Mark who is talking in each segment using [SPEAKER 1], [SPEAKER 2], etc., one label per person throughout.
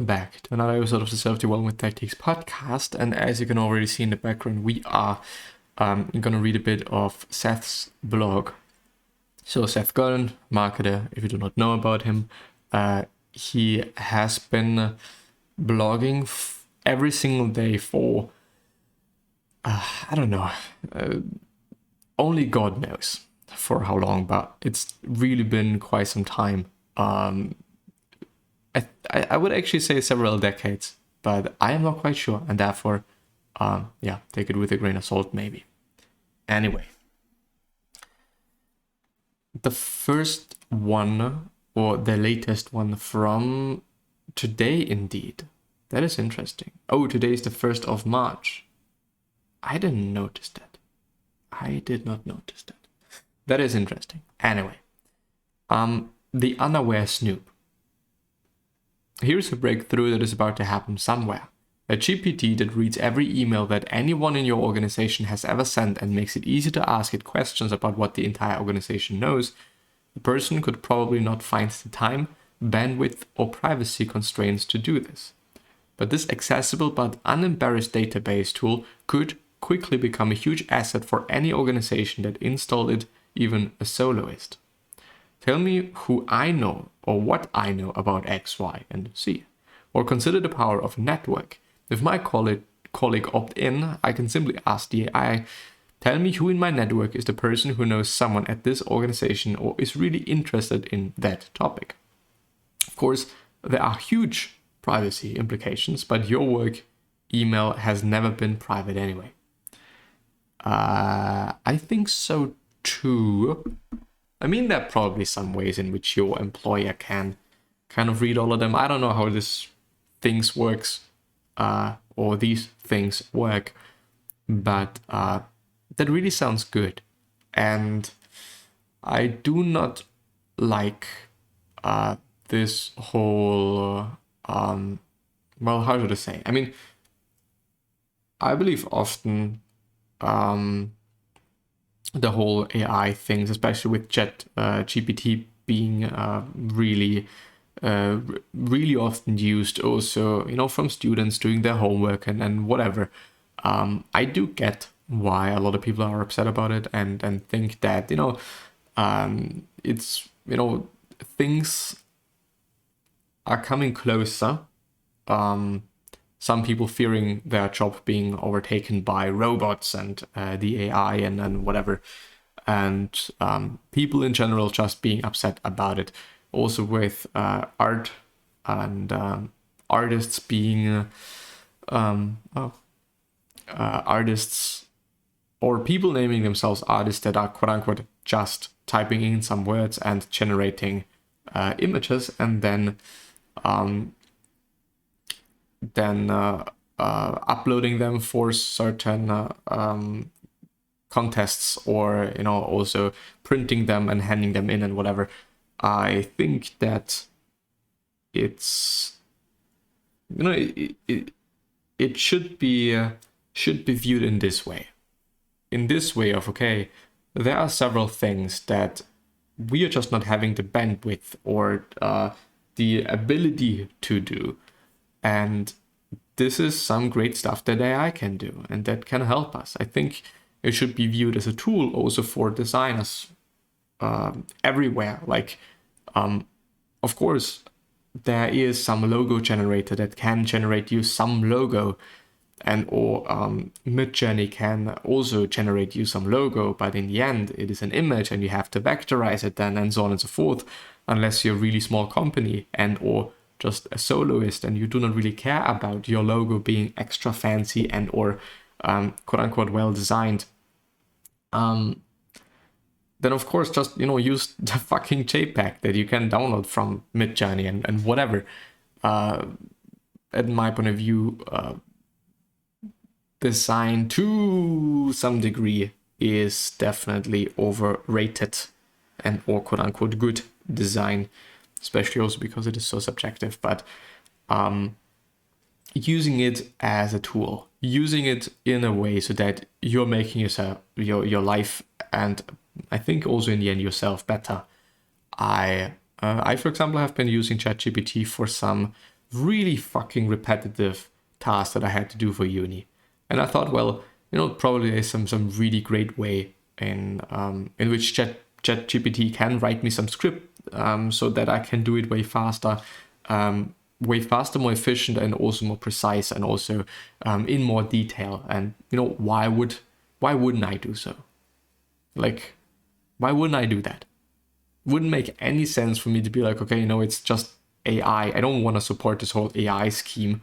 [SPEAKER 1] back to another episode of the Self-Development Tactics podcast. And as you can already see in the background, we are going to read a bit of Seth's blog. So Seth Godin, marketer, if you do not know about him, he has been blogging every single day for, I don't know, only God knows for how long, but it's really been quite some time. I would actually say several decades, but I am not quite sure, and therefore, take it with a grain of salt, maybe. Anyway, the first one, or the latest one from today, indeed. That is interesting. Oh, today is the 1st of March. I didn't notice that. I did not notice that. That is interesting. Anyway, the unaware snoop. Here's a breakthrough that is about to happen somewhere. A GPT that reads every email that anyone in your organization has ever sent and makes it easy to ask it questions about what the entire organization knows. The person could probably not find the time, bandwidth, or privacy constraints to do this. But this accessible but unembarrassed database tool could quickly become a huge asset for any organization that installed it, even a soloist. Tell me who I know or what I know about X, Y, and Z. Or consider the power of a network. If my colleague opt in, I can simply ask the AI, tell me who in my network is the person who knows someone at this organization or is really interested in that topic. Of course, there are huge privacy implications, but your work email has never been private anyway. I think so too. I mean, there are probably some ways in which your employer can kind of read all of them. I don't know how these things work, but that really sounds good. And I do not like this whole, how should I say? I mean, I believe often the whole AI things, especially with GPT being really often used also, from students doing their homework and whatever. I do get why a lot of people are upset about it and think that, it's, things are coming closer. Some people fearing their job being overtaken by robots and the AI and whatever. And people in general just being upset about it. Also with art and artists being artists or people naming themselves artists that are quote unquote just typing in some words and generating images and then uploading them for certain contests or also printing them and handing them in and whatever. I think that it's it should be viewed in this way of, okay, there are several things that we are just not having the bandwidth or the ability to do. And this is some great stuff that AI can do and that can help us. I think it should be viewed as a tool also for designers everywhere. Like, of course, there is some logo generator that can generate you some logo or Midjourney can also generate you some logo, but in the end, it is an image and you have to vectorize it then and so on and so forth, unless you're a really small company or just a soloist and you do not really care about your logo being extra fancy and or quote unquote well designed, then of course just use the fucking JPEG that you can download from Midjourney and whatever. At my point of view, design to some degree is definitely overrated and or quote unquote good design, especially also because it is so subjective, but using it as a tool, using it in a way so that you're making your life and I think also in the end yourself better. I for example have been using ChatGPT for some really fucking repetitive tasks that I had to do for uni. And I thought, well, probably there's some really great way in which ChatGPT can write me some script so that I can do it way faster, more efficient, and also more precise, and also in more detail. And why wouldn't I do so? Like, why wouldn't I do that? Wouldn't make any sense for me to be like, okay, it's just AI. I don't want to support this whole AI scheme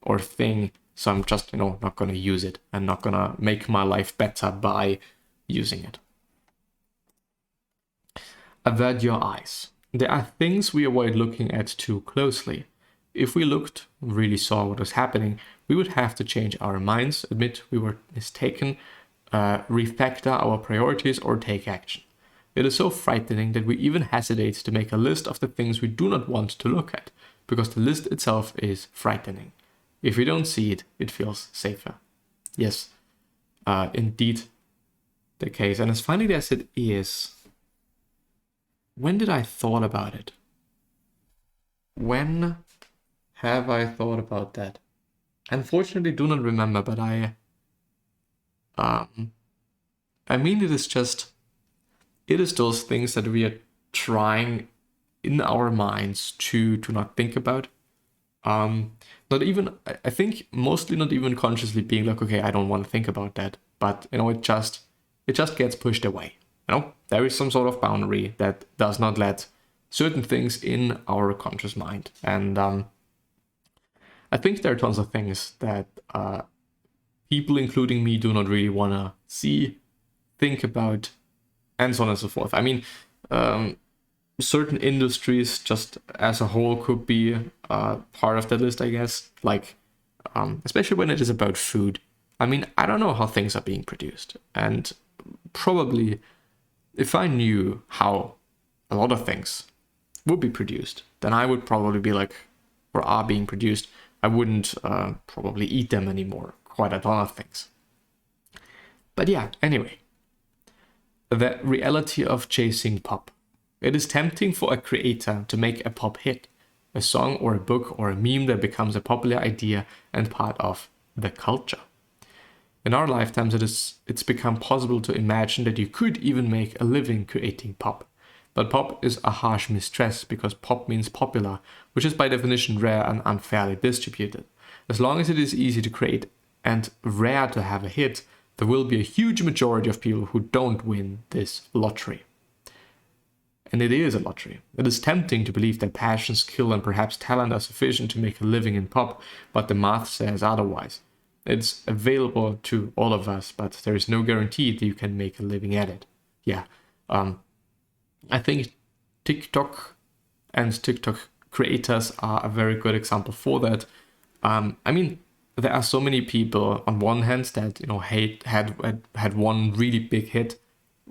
[SPEAKER 1] or thing. So I'm just, not going to use it and not going to make my life better by using it. Avert your eyes. There are things we avoid looking at too closely. If we looked, really saw what was happening, we would have to change our minds, admit we were mistaken, refactor our priorities, or take action. It is so frightening that we even hesitate to make a list of the things we do not want to look at, because the list itself is frightening. If we don't see it, it feels safer. Yes, indeed the case. And as funny as it is, when did I thought about it? When have I thought about that? Unfortunately, do not remember, but it is those things that we are trying in our minds to not think about. Not even, I think mostly not even consciously being like, okay, I don't want to think about that. But, it just gets pushed away. There is some sort of boundary that does not let certain things in our conscious mind. And I think there are tons of things that people, including me, do not really want to see, think about, and so on and so forth. I mean, certain industries just as a whole could be part of that list, I guess. Like, especially when it is about food. I mean, I don't know how things are being produced. And probably if I knew how a lot of things would be produced, then I would probably be like, or are being produced, I wouldn't probably eat them anymore. Quite a ton of things. But yeah, anyway. The reality of chasing pop. It is tempting for a creator to make a pop hit, a song or a book or a meme that becomes a popular idea and part of the culture. In our lifetimes, it's become possible to imagine that you could even make a living creating pop. But pop is a harsh mistress because pop means popular, which is by definition rare and unfairly distributed. As long as it is easy to create and rare to have a hit, there will be a huge majority of people who don't win this lottery. And it is a lottery. It is tempting to believe that passion, skill, and perhaps talent are sufficient to make a living in pop, but the math says otherwise. It's available to all of us, but there is no guarantee that you can make a living at it. Yeah, I think TikTok and TikTok creators are a very good example for that. I mean, there are so many people on one hand that had one really big hit,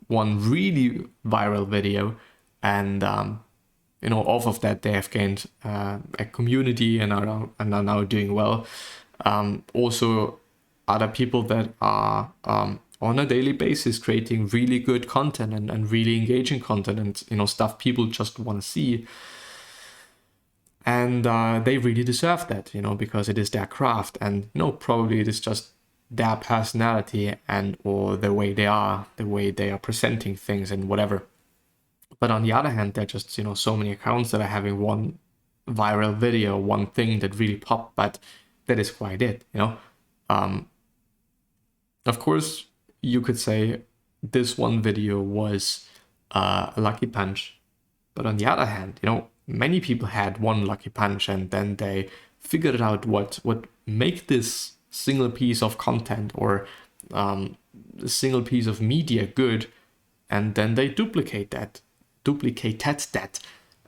[SPEAKER 1] one really viral video, and off of that they have gained a community and are now doing well. Also, other people that are on a daily basis creating really good content and really engaging content and stuff people just want to see. And they really deserve that, because it is their craft, and probably it is just their personality and or the way they are presenting things and whatever. But on the other hand, there are just so many accounts that are having one viral video, one thing that really popped, but that is quite it, Of course, you could say this one video was a lucky punch, but on the other hand, many people had one lucky punch and then they figured out what make this single piece of content or a single piece of media good, and then they duplicated that,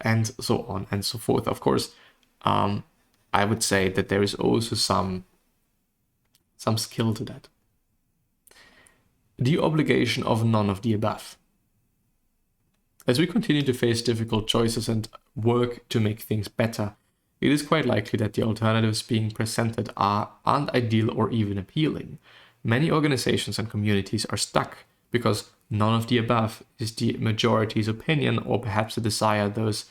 [SPEAKER 1] and so on and so forth. Of course, I would say that there is also some skill to that. The obligation of none of the above. As we continue to face difficult choices and work to make things better, it is quite likely that the alternatives being presented aren't ideal or even appealing. Many organizations and communities are stuck because none of the above is the majority's opinion, or perhaps a desire those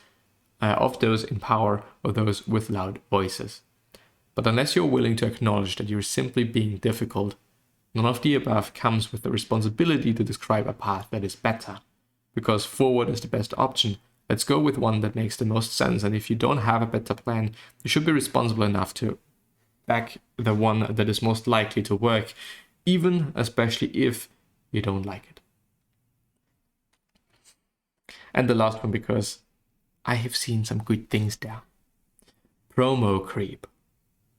[SPEAKER 1] of those in power or those with loud voices. But unless you're willing to acknowledge that you're simply being difficult, none of the above comes with the responsibility to describe a path that is better. Because forward is the best option. Let's go with one that makes the most sense, and if you don't have a better plan, you should be responsible enough to back the one that is most likely to work, even especially if you don't like it. And the last one, because I have seen some good things there. Promo creep.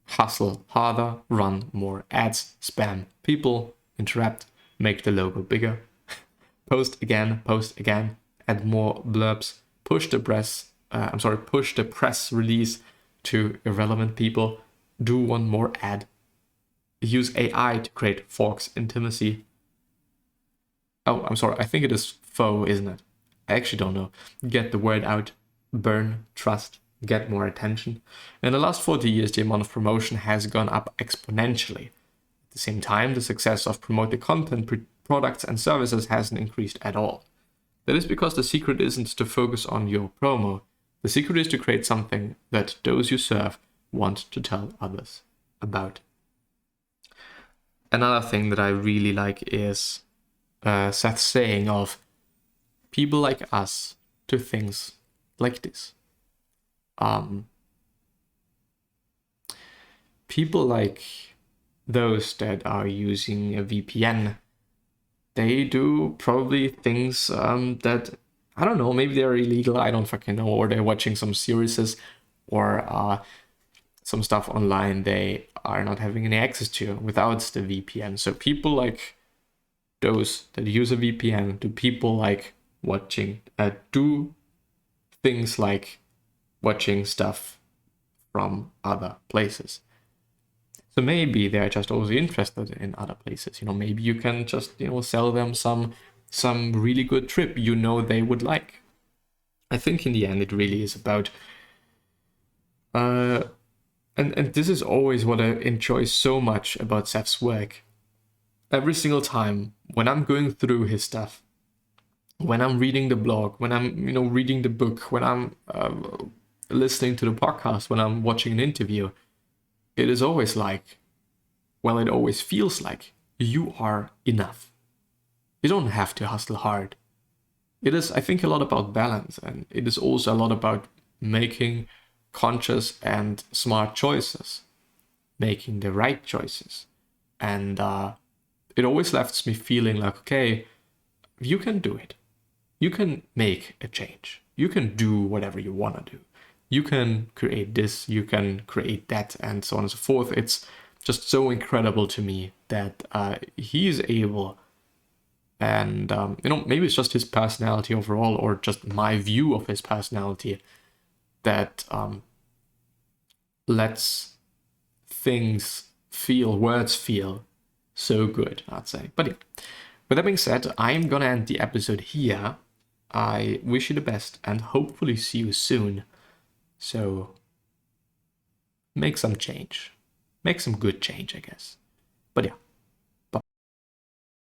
[SPEAKER 1] Hustle harder, run more ads, spam people, interrupt, make the logo bigger, post again, add more blurbs, push the press release to irrelevant people, do one more ad, use AI to create Forks intimacy. Oh, I'm sorry, I think it is faux, isn't it? I actually don't know. Get the word out, burn trust, get more attention. In the last 40 years, the amount of promotion has gone up exponentially. At the same time, the success of promoted content, products and services hasn't increased at all. That is because the secret isn't to focus on your promo. The secret is to create something that those you serve want to tell others about. Another thing that I really like is Seth's saying of people like us do things like this. People like those that are using a VPN, they do probably things that, I don't know, maybe they're illegal, I don't fucking know, or they're watching some series or some stuff online they are not having any access to without the VPN. So people like those that use a VPN, do people like do things like watching stuff from other places. So maybe they're just also interested in other places. Maybe you can just, sell them some really good trip they would like. I think in the end it really is about and this is always what I enjoy so much about Seth's work. Every single time when I'm going through his stuff, when I'm reading the blog, when I'm reading the book, when I'm listening to the podcast, when I'm watching an interview, it is always like, well, it always feels like you are enough. You don't have to hustle hard. It is, I think, a lot about balance, and it is also a lot about making conscious and smart choices, making the right choices. And it always left me feeling like, okay, you can do it. You can make a change. You can do whatever you want to do. You can create this, you can create that, and so on and so forth. It's just so incredible to me that he is able, and maybe it's just his personality overall, or just my view of his personality, that lets words feel so good, I'd say. But yeah, with that being said, I'm gonna end the episode here. I wish you the best and hopefully see you soon. So make some change. Make some good change, I guess. But yeah,